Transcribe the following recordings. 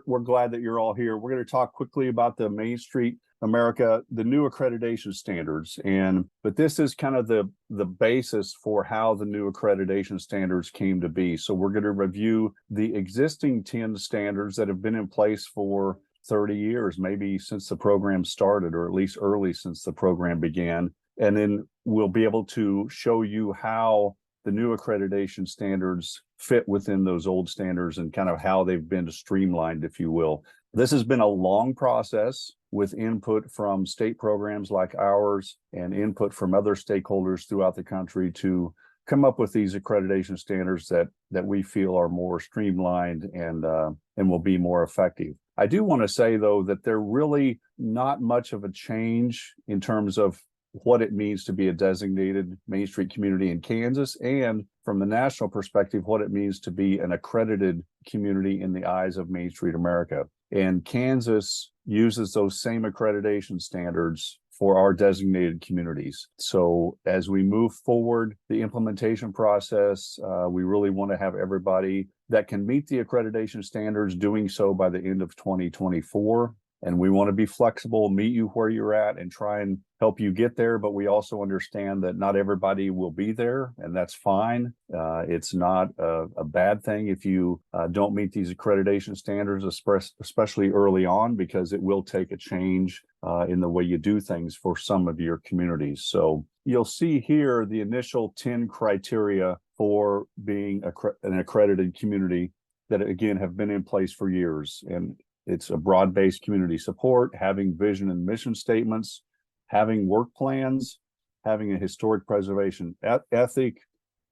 We're glad that you're all here. We're going to talk quickly about the Main Street America, the new accreditation standards. But this is kind of the basis for how the new accreditation standards came to be. So we're going to review the existing 10 standards that have been in place for 30 years, maybe since the program started, or at least early since the program began. And then we'll be able to show you how the new accreditation standards fit within those old standards and kind of how they've been streamlined, if you will. This has been a long process with input from state programs like ours and input from other stakeholders throughout the country to come up with these accreditation standards that we feel are more streamlined and will be more effective. I do want to say, though, that they're really not much of a change in terms of what it means to be a designated Main Street community in Kansas, and from the national perspective, what it means to be an accredited community in the eyes of Main Street America. And Kansas uses those same accreditation standards for our designated communities. So as we move forward, the implementation process, we really want to have everybody that can meet the accreditation standards doing so by the end of 2024. And we want to be flexible, meet you where you're at, and try and help you get there. But we also understand that not everybody will be there, and that's fine. It's not a bad thing if you don't meet these accreditation standards, especially early on, because it will take a change in the way you do things for some of your communities. So you'll see here the initial 10 criteria for being an accredited community that, again, have been in place for years. And it's a broad-based community support, having vision and mission statements, having work plans, having a historic preservation ethic,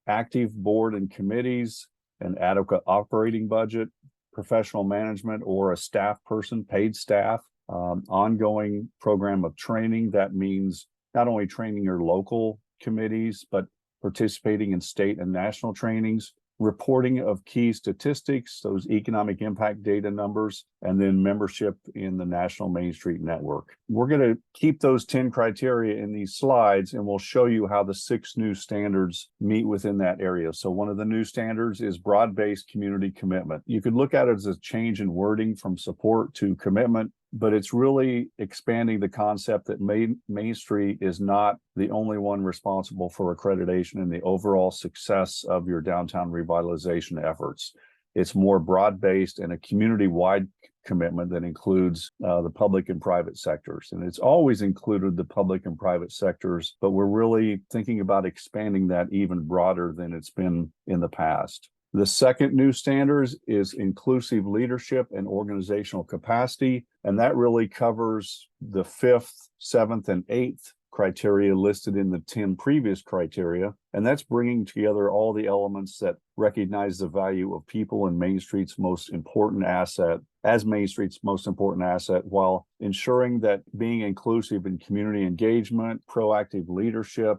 active board and committees, an adequate operating budget, professional management or a staff person, paid staff, ongoing program of training. That means not only training your local committees, but participating in state and national trainings, reporting of key statistics, those economic impact data numbers, and then membership in the National Main Street Network. We're going to keep those 10 criteria in these slides, and we'll show you how the 6 new standards meet within that area. So one of the new standards is broad-based community commitment. You could look at it as a change in wording from support to commitment, but it's really expanding the concept that Main Street is not the only one responsible for accreditation and the overall success of your downtown revitalization efforts. It's more broad-based and a community-wide commitment that includes the public and private sectors. And it's always included the public and private sectors, but we're really thinking about expanding that even broader than it's been in the past. The second new standards is inclusive leadership and organizational capacity, and that really covers the 5th, 7th, and 8th criteria listed in the 10 previous criteria, and that's bringing together all the elements that recognize the value of people and Main Street's most important asset as Main Street's most important asset, while ensuring that being inclusive in community engagement, proactive leadership,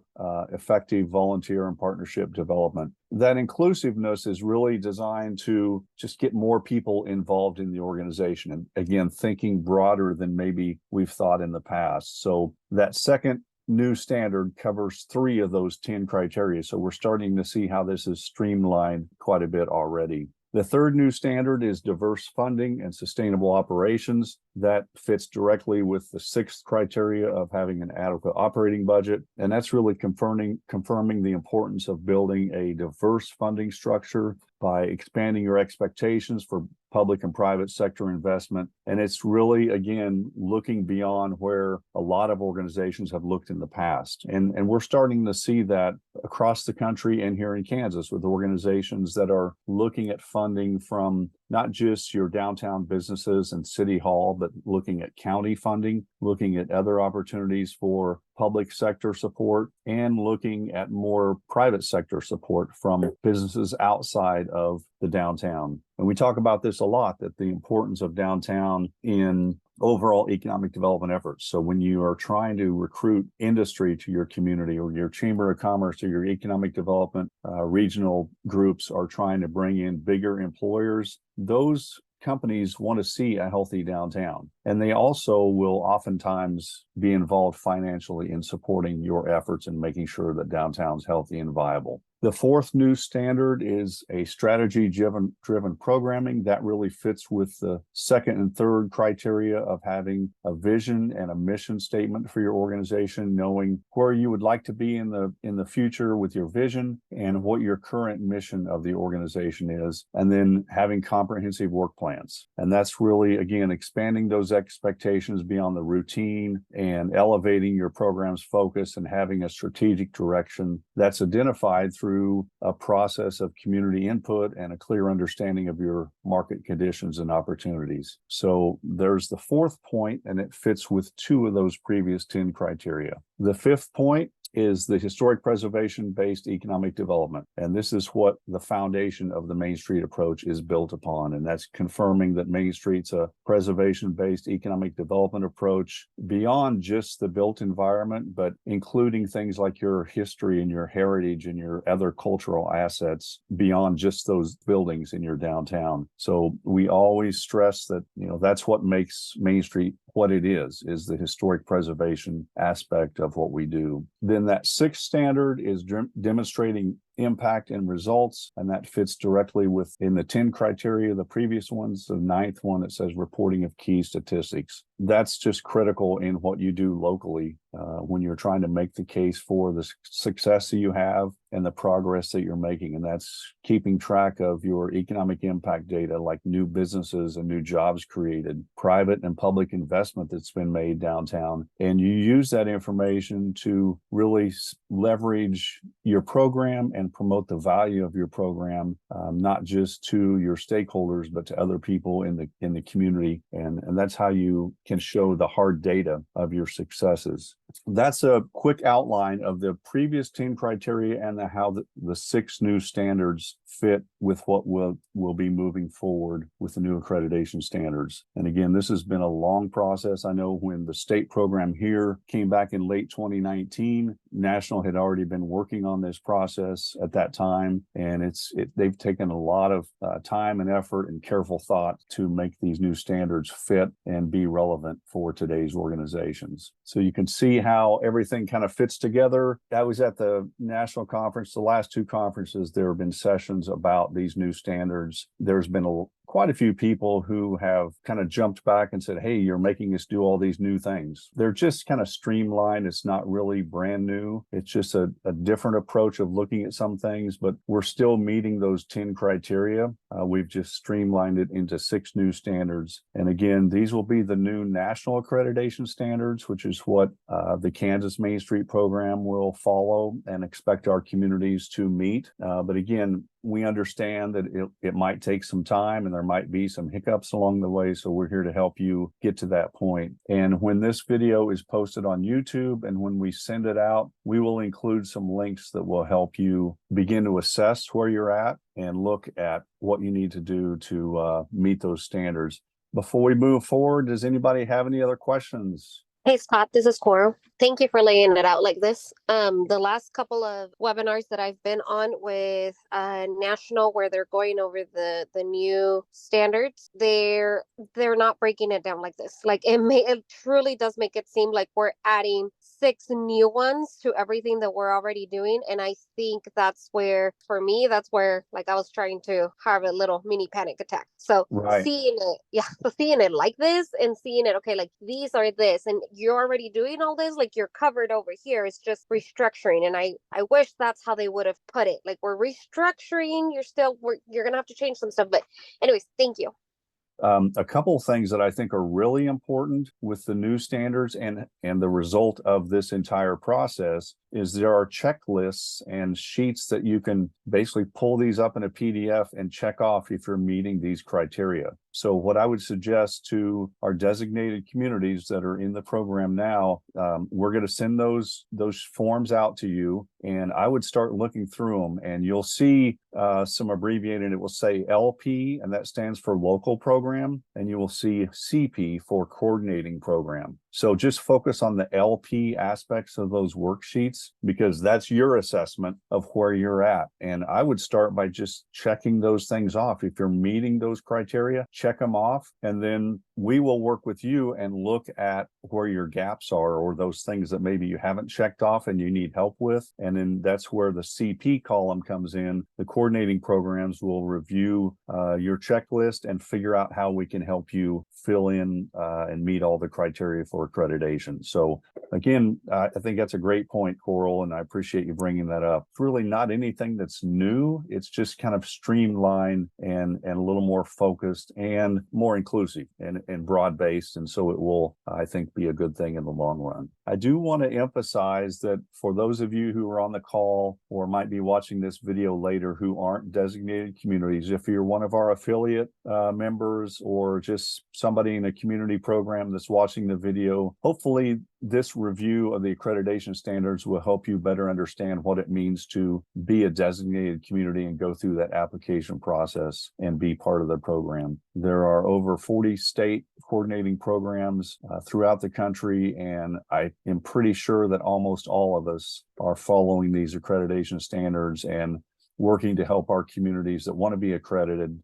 effective volunteer and partnership development. That inclusiveness is really designed to just get more people involved in the organization. And again, thinking broader than maybe we've thought in the past. So that second new standard covers 3 of those 10 criteria. So we're starting to see how this is streamlined quite a bit already. The third new standard is diverse funding and sustainable operations. That fits directly with the 6th criteria of having an adequate operating budget. And that's really confirming the importance of building a diverse funding structure by expanding your expectations for public and private sector investment. And it's really, again, looking beyond where a lot of organizations have looked in the past. And we're starting to see that across the country and here in Kansas with organizations that are looking at funding from not just your downtown businesses and city hall, but looking at county funding, looking at other opportunities for public sector support, and looking at more private sector support from businesses outside of the downtown. And we talk about this a lot, that the importance of downtown in overall economic development efforts. So when you are trying to recruit industry to your community, or your chamber of commerce or your economic development regional groups are trying to bring in bigger employers, those companies want to see a healthy downtown. And they also will oftentimes be involved financially in supporting your efforts and making sure that downtown's healthy and viable. The fourth new standard is a strategy-driven programming. That really fits with the second and third criteria of having a vision and a mission statement for your organization, knowing where you would like to be in the future with your vision and what your current mission of the organization is, and then having comprehensive work plans. And that's really, again, expanding those expectations beyond the routine and elevating your program's focus and having a strategic direction that's identified through a process of community input and a clear understanding of your market conditions and opportunities. So there's the fourth point, and it fits with two of those previous 10 criteria. The fifth point is the historic preservation-based economic development. And this is what the foundation of the Main Street approach is built upon. And that's confirming that Main Street's a preservation-based economic development approach beyond just the built environment, but including things like your history and your heritage and your other cultural assets beyond just those buildings in your downtown. So we always stress that, that's what makes Main Street what it is the historic preservation aspect of what we do. Then that sixth standard is demonstrating impact and results, and that fits directly within the 10 criteria, the previous ones. The ninth one, it says reporting of key statistics. That's just critical in what you do locally when you're trying to make the case for the success that you have and the progress that you're making. And that's keeping track of your economic impact data, like new businesses and new jobs created, private and public investment that's been made downtown. And you use that information to really leverage your program and promote the value of your program, not just to your stakeholders, but to other people in the community. And that's how you can show the hard data of your successes. That's a quick outline of the previous 10 criteria and how the 6 new standards fit with what will be moving forward with the new accreditation standards. And again, this has been a long process. I know when the state program here came back in late 2019, National had already been working on this process at that time, and they've taken a lot of time and effort and careful thought to make these new standards fit and be relevant for today's organizations. So you can see how everything kind of fits together. I was at the national conference, the last 2 conferences, there have been sessions about these new standards. There's been quite a few people who have kind of jumped back and said, hey, you're making us do all these new things. They're just kind of streamlined. It's not really brand new. It's just a different approach of looking at some things, but we're still meeting those 10 criteria. We've just streamlined it into 6 new standards. And again, these will be the new national accreditation standards, which is what the Kansas Main Street program will follow and expect our communities to meet. But again, we understand that it might take some time and there might be some hiccups along the way. So we're here to help you get to that point. And when this video is posted on YouTube and when we send it out, we will include some links that will help you begin to assess where you're at and look at what you need to do to meet those standards. Before we move forward, does anybody have any other questions? Hey Scott, this is Coral. Thank you for laying it out like this. The last couple of webinars that I've been on with National, where they're going over the new standards, they're not breaking it down like this. Like it truly does make it seem like we're adding 6 new ones to everything that we're already doing. And I think that's where, for me, that's where like I was trying to have a little mini panic attack. So seeing it like this and seeing it, okay, like these are this, and you're already doing all this, like you're covered over here. It's just restructuring. And I wish that's how they would have put it. Like we're restructuring, you're going to have to change some stuff. But anyways, thank you. A couple of things that I think are really important with the new standards and the result of this entire process is there are checklists and sheets that you can basically pull these up in a PDF and check off if you're meeting these criteria. So what I would suggest to our designated communities that are in the program now, we're going to send those forms out to you, and I would start looking through them, and you'll see some abbreviated. It will say LP, and that stands for local program, and you will see CP for coordinating program. So just focus on the LP aspects of those worksheets, because that's your assessment of where you're at. And I would start by just checking those things off. If you're meeting those criteria, check them off, and then we will work with you and look at where your gaps are, or those things that maybe you haven't checked off and you need help with. And then that's where the CP column comes in. The coordinating programs will review your checklist and figure out how we can help you fill in and meet all the criteria for accreditation. So again, I think that's a great point, Coral, and I appreciate you bringing that up. It's really not anything that's new. It's just kind of streamlined and a little more focused and more inclusive and broad-based. And so it will, I think, be a good thing in the long run. I do want to emphasize that for those of you who are on the call or might be watching this video later who aren't designated communities, if you're one of our affiliate members or just somebody in a community program that's watching the video, hopefully this review of the accreditation standards will help you better understand what it means to be a designated community and go through that application process and be part of the program. There are over 40 state coordinating programs throughout the country, and I am pretty sure that almost all of us are following these accreditation standards and working to help our communities that want to be accredited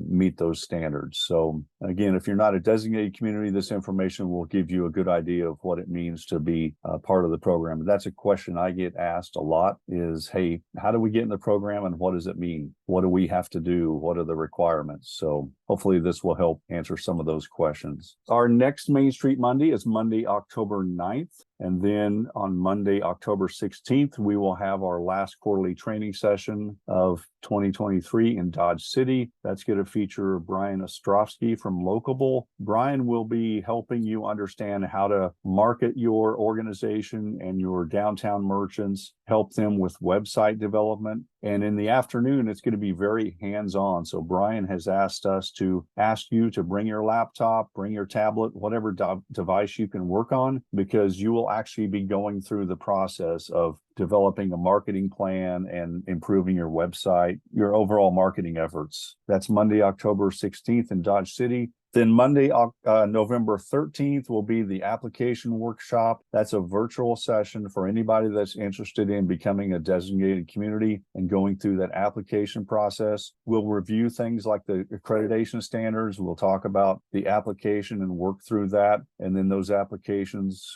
meet those standards. So again, if you're not a designated community, this information will give you a good idea of what it means to be part of the program. That's a question I get asked a lot is, hey, how do we get in the program and what does it mean? What do we have to do? What are the requirements? So hopefully this will help answer some of those questions. Our next Main Street Monday is Monday, October 9th. And then on Monday, October 16th, we will have our last quarterly training session of 2023 in Dodge City. That's going to feature Brian Ostrovsky from Locable. Brian will be helping you understand how to market your organization and your downtown merchants, help them with website development. And in the afternoon, it's going to be very hands-on. So Brian has asked us to ask you to bring your laptop, bring your tablet, whatever device you can work on, because you will actually be going through the process of developing a marketing plan and improving your website, your overall marketing efforts. That's Monday, October 16th in Dodge City. Then Monday, November 13th will be the application workshop. That's a virtual session for anybody that's interested in becoming a designated community and going through that application process. We'll review things like the accreditation standards. We'll talk about the application and work through that. And then those applications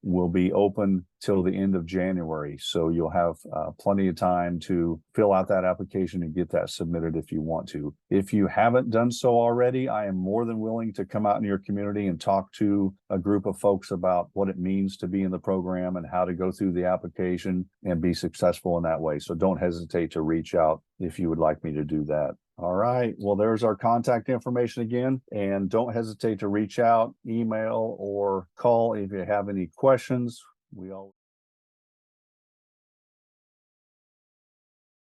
will be open till the end of January. So you'll have plenty of time to fill out that application and get that submitted if you want to. If you haven't done so already, I am more than willing to come out in your community and talk to a group of folks about what it means to be in the program and how to go through the application and be successful in that way. So don't hesitate to reach out if you would like me to do that. All right. Well, there's our contact information again. And don't hesitate to reach out, email, or call if you have any questions. We all